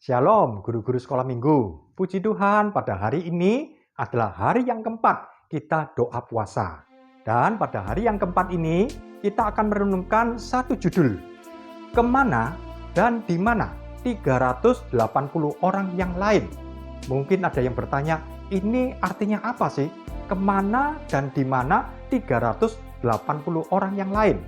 Shalom, guru-guru sekolah minggu. Puji Tuhan, pada hari ini adalah hari yang keempat kita doa puasa. Dan pada hari yang keempat ini, kita akan merenungkan satu judul. Kemana dan di mana 380 orang yang lain? Mungkin ada yang bertanya, ini artinya apa sih? Kemana dan di mana 380 orang yang lain?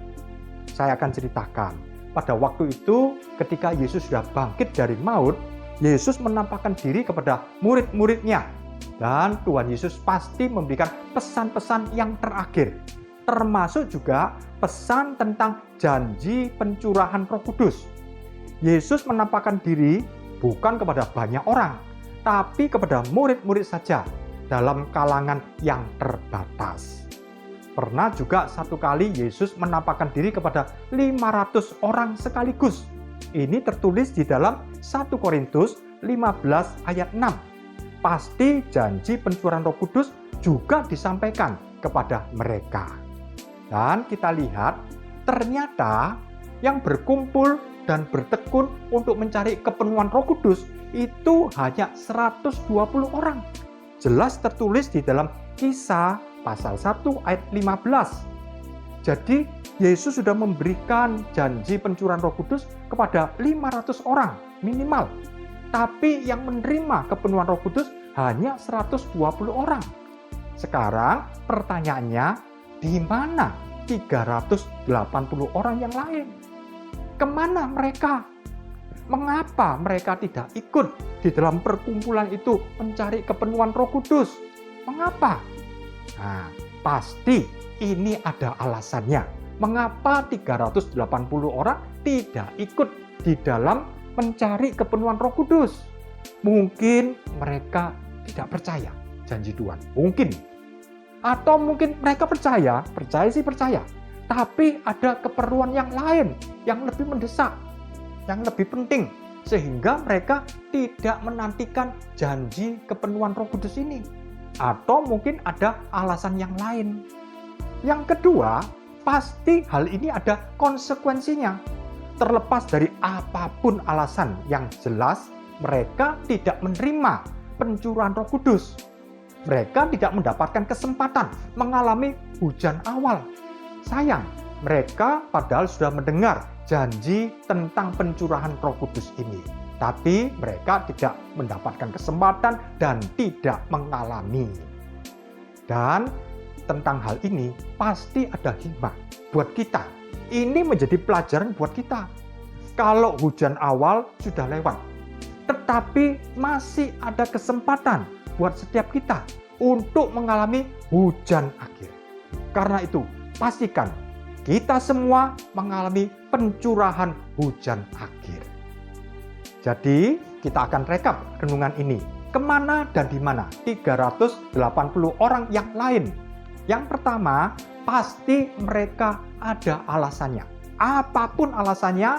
Saya akan ceritakan. Pada waktu itu, ketika Yesus sudah bangkit dari maut, Yesus menampakkan diri kepada murid-muridnya. Dan Tuhan Yesus pasti memberikan pesan-pesan yang terakhir. Termasuk juga pesan tentang janji pencurahan Roh Kudus. Yesus menampakkan diri bukan kepada banyak orang, tapi kepada murid-murid saja dalam kalangan yang terbatas. Pernah juga satu kali Yesus menampakkan diri kepada 500 orang sekaligus. Ini tertulis di dalam 1 Korintus 15 ayat 6. Pasti janji pencurahan Roh Kudus juga disampaikan kepada mereka. Dan kita lihat ternyata yang berkumpul dan bertekun untuk mencari kepenuhan Roh Kudus itu hanya 120 orang. Jelas tertulis di dalam Kisah pasal 1 ayat 15. Jadi Yesus sudah memberikan janji pencurahan Roh Kudus kepada 500 orang minimal. Tapi yang menerima kepenuhan Roh Kudus hanya 120 orang. Sekarang pertanyaannya, di mana 380 orang yang lain? Kemana mereka? Mengapa mereka tidak ikut di dalam perkumpulan itu mencari kepenuhan Roh Kudus? Mengapa? Nah, pasti ini ada alasannya. Mengapa 380 orang tidak ikut di dalam mencari kepenuhan Roh Kudus? Mungkin mereka tidak percaya janji Tuhan. Mungkin. Atau mungkin mereka percaya sih percaya. Tapi ada keperluan yang lain, yang lebih mendesak, yang lebih penting. Sehingga mereka tidak menantikan janji kepenuhan Roh Kudus ini. Atau mungkin ada alasan yang lain. Yang kedua, pasti hal ini ada konsekuensinya. Terlepas dari apapun alasan yang jelas, mereka tidak menerima pencurahan Roh Kudus. Mereka tidak mendapatkan kesempatan mengalami hujan awal. Sayang, mereka padahal sudah mendengar janji tentang pencurahan Roh Kudus ini. Tapi mereka tidak mendapatkan kesempatan dan tidak mengalami. Dan tentang hal ini pasti ada hikmah buat kita. Ini menjadi pelajaran buat kita. Kalau hujan awal sudah lewat, tetapi masih ada kesempatan buat setiap kita untuk mengalami hujan akhir. Karena itu, pastikan kita semua mengalami pencurahan hujan akhir. Jadi, kita akan rekap renungan ini. Kemana dan di mana 380 orang yang lain? Yang pertama, pasti mereka ada alasannya. Apapun alasannya,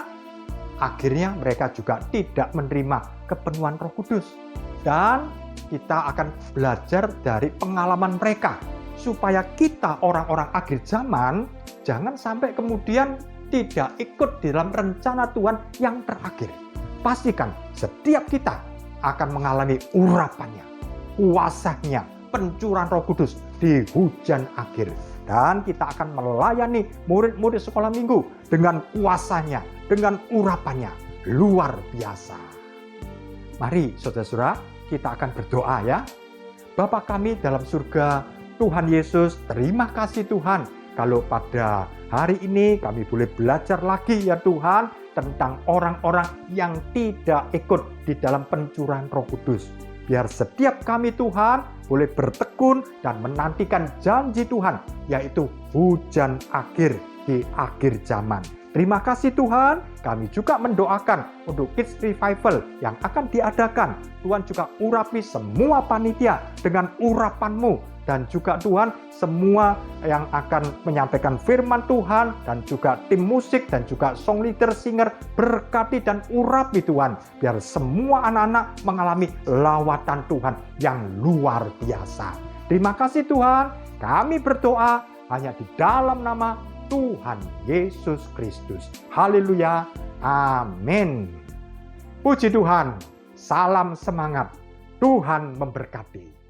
akhirnya mereka juga tidak menerima kepenuhan Roh Kudus. Dan kita akan belajar dari pengalaman mereka. Supaya kita orang-orang akhir zaman, jangan sampai kemudian tidak ikut dalam rencana Tuhan yang terakhir. Pastikan setiap kita akan mengalami urapannya, kuasanya, pencurahan Roh Kudus di hujan akhir. Dan kita akan melayani murid-murid sekolah minggu dengan kuasanya, dengan urapannya. Luar biasa. Mari saudara-saudara, kita akan berdoa ya. Bapa kami dalam surga, Tuhan Yesus, terima kasih Tuhan. Kalau pada hari ini kami boleh belajar lagi ya Tuhan, tentang orang-orang yang tidak ikut di dalam pencurahan Roh Kudus. Biar setiap kami Tuhan boleh bertekun dan menantikan janji Tuhan, yaitu hujan akhir di akhir zaman. Terima kasih Tuhan, kami juga mendoakan untuk Kids Revival yang akan diadakan. Tuhan juga urapi semua panitia dengan urapan-Mu. Dan juga Tuhan, semua yang akan menyampaikan firman Tuhan, dan juga tim musik, dan juga song leader, singer, berkati dan urapi Tuhan. Biar semua anak-anak mengalami lawatan Tuhan yang luar biasa. Terima kasih Tuhan, kami berdoa hanya di dalam nama Tuhan Yesus Kristus. Haleluya, amin. Puji Tuhan. Salam semangat. Tuhan memberkati.